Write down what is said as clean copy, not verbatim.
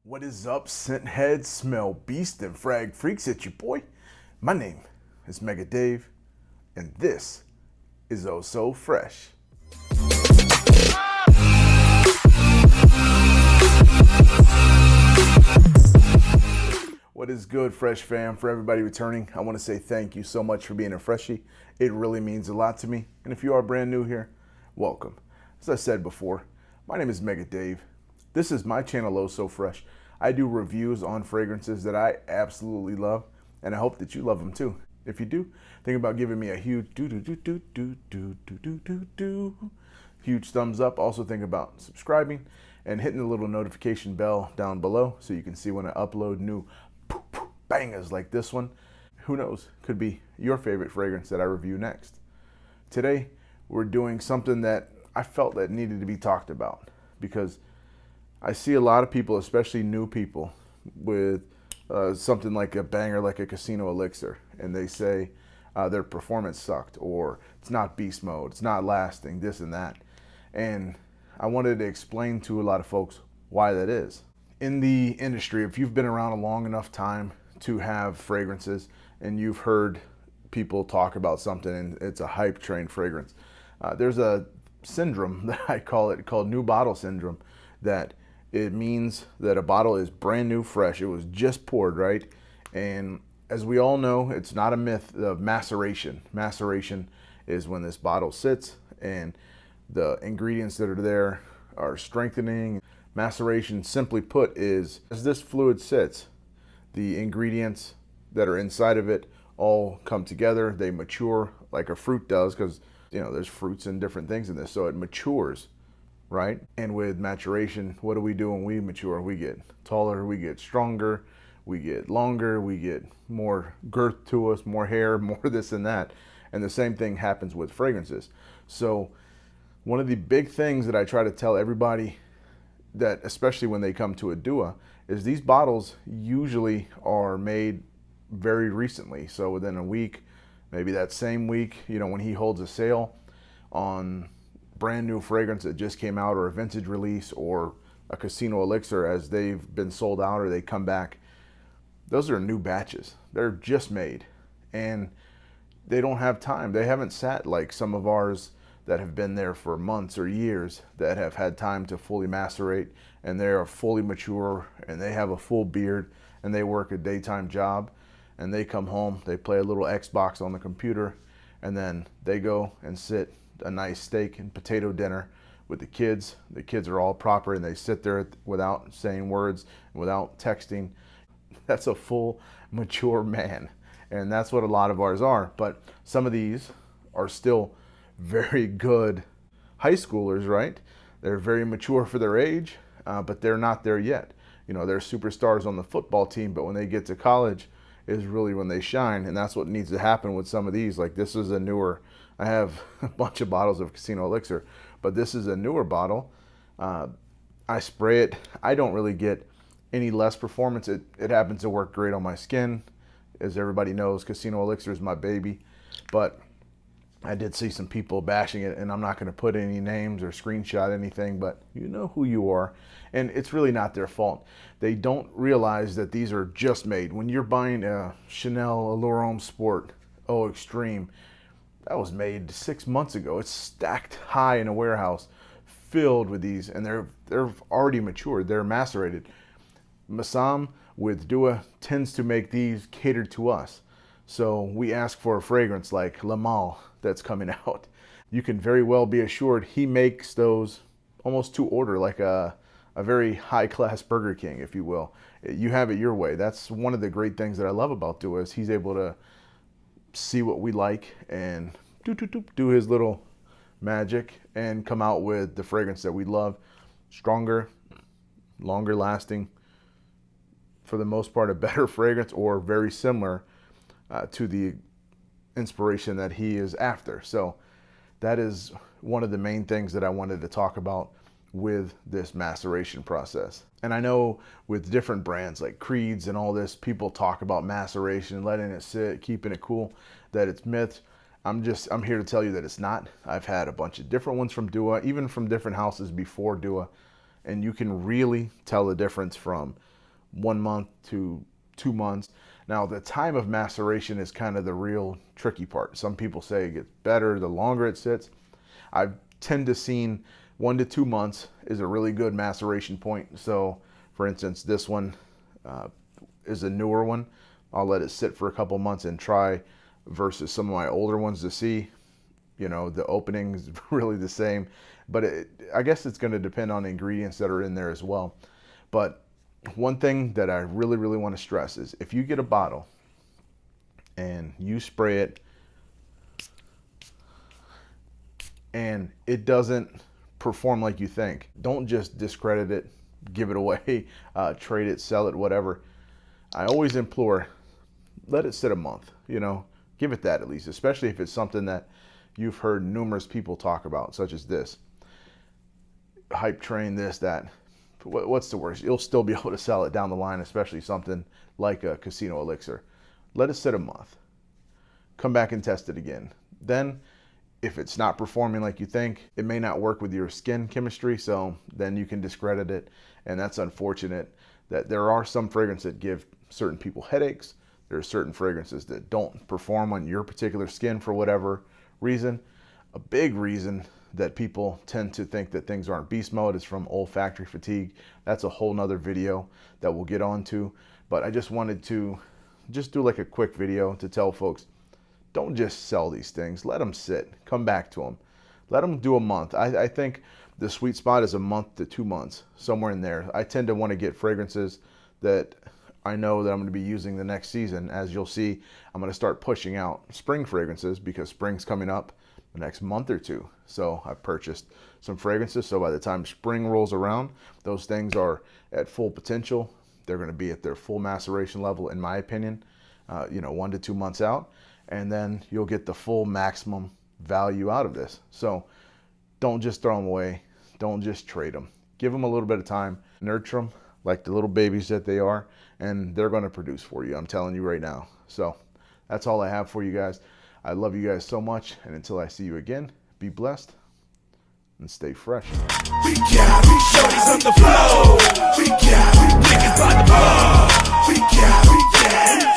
What is up, scent heads, smell beast, and frag freaks? It's your boy. My name is Mega Dave, and this is Oh So Fresh. What is good, Fresh fam? For everybody returning, I want to say thank you so much for being a freshie. It really means a lot to me. And if you are brand new here, welcome. As I said before, my name is Mega Dave. This is my channel, Oh So Fresh. I do reviews on fragrances that I absolutely love, and I hope that you love them too. If you do, think about giving me a huge huge thumbs up. Also think about subscribing and hitting the little notification bell down below so you can see when I upload new bangers like this one. Who knows, could be your favorite fragrance that I review next. Today, we're doing something that I felt that needed to be talked about because I see a lot of people, especially new people, with something like a banger like a Casino Elixir, and they say their performance sucked, or it's not beast mode, it's not lasting, this and that. And I wanted to explain to a lot of folks why that is. In the industry, if you've been around a long enough time to have fragrances and you've heard people talk about something and it's a hype train fragrance, there's a syndrome that I call it called new bottle syndrome, that it means that a bottle is brand new, fresh. It was just poured, right? And as we all know, it's not a myth of maceration. Maceration is when this bottle sits and the ingredients that are there are strengthening. Maceration, simply put, is as this fluid sits, the ingredients that are inside of it all come together. They mature like a fruit does, because there's fruits and different things in this, so it matures, right? And with maturation, what do we do when we mature? We get taller, we get stronger, we get longer, we get more girth to us, more hair, more this and that. And the same thing happens with fragrances. So one of the big things that I try to tell everybody, that especially when they come to a DUA, is these bottles usually are made very recently. So within a week, maybe that same week, when he holds a sale on brand new fragrance that just came out, or a vintage release, or a Casino Elixir as they've been sold out or they come back, those are new batches. They're just made and they don't have time. They haven't sat like some of ours that have been there for months or years, that have had time to fully macerate, and they are fully mature and they have a full beard and they work a daytime job and they come home, they play a little Xbox on the computer, and then they go and sit a nice steak and potato dinner with the kids. The kids are all proper and they sit there without saying words, without texting. That's a full mature man, and that's what a lot of ours are. But some of these are still very good high schoolers, right? They're very mature for their age, but they're not there yet. They're superstars on the football team, but when they get to college is really when they shine. And that's what needs to happen with some of these. Like, this is a newer, I have a bunch of bottles of Casino Elixir, but this is a newer bottle. I spray it. I don't really get any less performance. It happens to work great on my skin. As everybody knows, Casino Elixir is my baby. But I did see some people bashing it, and I'm not going to put any names or screenshot anything, but you know who you are. And it's really not their fault. They don't realize that these are just made. When you're buying a Chanel Allure Homme Sport Eau Extreme, that was made 6 months ago. It's stacked high in a warehouse filled with these, and they're already matured. They're macerated. Massam with DUA tends to make these catered to us. So we ask for a fragrance like Le Male that's coming out. You can very well be assured he makes those almost to order, like a very high-class Burger King, if you will. You have it your way. That's one of the great things that I love about DUA, is he's able to see what we like and do his little magic and come out with the fragrance that we love. Stronger, longer lasting, for the most part a better fragrance, or very similar to the inspiration that he is after. So that is one of the main things that I wanted to talk about with this maceration process. And I know with different brands like Creeds and all this, people talk about maceration, letting it sit, keeping it cool, that it's myth. I'm here to tell you that it's not. I've had a bunch of different ones from DUA, even from different houses before DUA, and you can really tell the difference from 1 month to 2 months. Now, the time of maceration is kind of the real tricky part. Some people say it gets better the longer it sits. I tend to seen 1 to 2 months is a really good maceration point. So, for instance, this one is a newer one. I'll let it sit for a couple months and try versus some of my older ones to see, you know, the opening is really the same. But I guess it's going to depend on the ingredients that are in there as well. But one thing that I really, really want to stress is if you get a bottle and you spray it and it doesn't perform like you think, don't just discredit it, give it away, trade it, sell it, whatever. I always implore, let it sit a month, you know, give it that at least, especially if it's something that you've heard numerous people talk about, such as this. Hype train, this, that. What's the worst? You'll still be able to sell it down the line, especially something like a casino elixir. Let it sit a month. Come back and test it again. Then, if it's not performing like you think, it may not work with your skin chemistry, so then you can discredit it. And that's unfortunate that there are some fragrances that give certain people headaches. There are certain fragrances that don't perform on your particular skin for whatever reason. A big reason that people tend to think that things aren't beast mode is from olfactory fatigue. That's a whole nother video that we'll get onto. But I just wanted to just do like a quick video to tell folks, don't just sell these things. Let them sit. Come back to them. Let them do a month. I think the sweet spot is a month to 2 months, somewhere in there. I tend to want to get fragrances that I know that I'm going to be using the next season. As you'll see, I'm going to start pushing out spring fragrances because spring's coming up the next month or two. So I've purchased some fragrances. So by the time spring rolls around, those things are at full potential. They're going to be at their full maceration level, in my opinion, 1 to 2 months out. And then you'll get the full maximum value out of this. So don't just throw them away. Don't just trade them. Give them a little bit of time. Nurture them like the little babies that they are, and they're going to produce for you. I'm telling you right now. So that's all I have for you guys. I love you guys so much, and until I see you again, be blessed and stay fresh. We got shorties on the floor. We got niggas by the bar. We got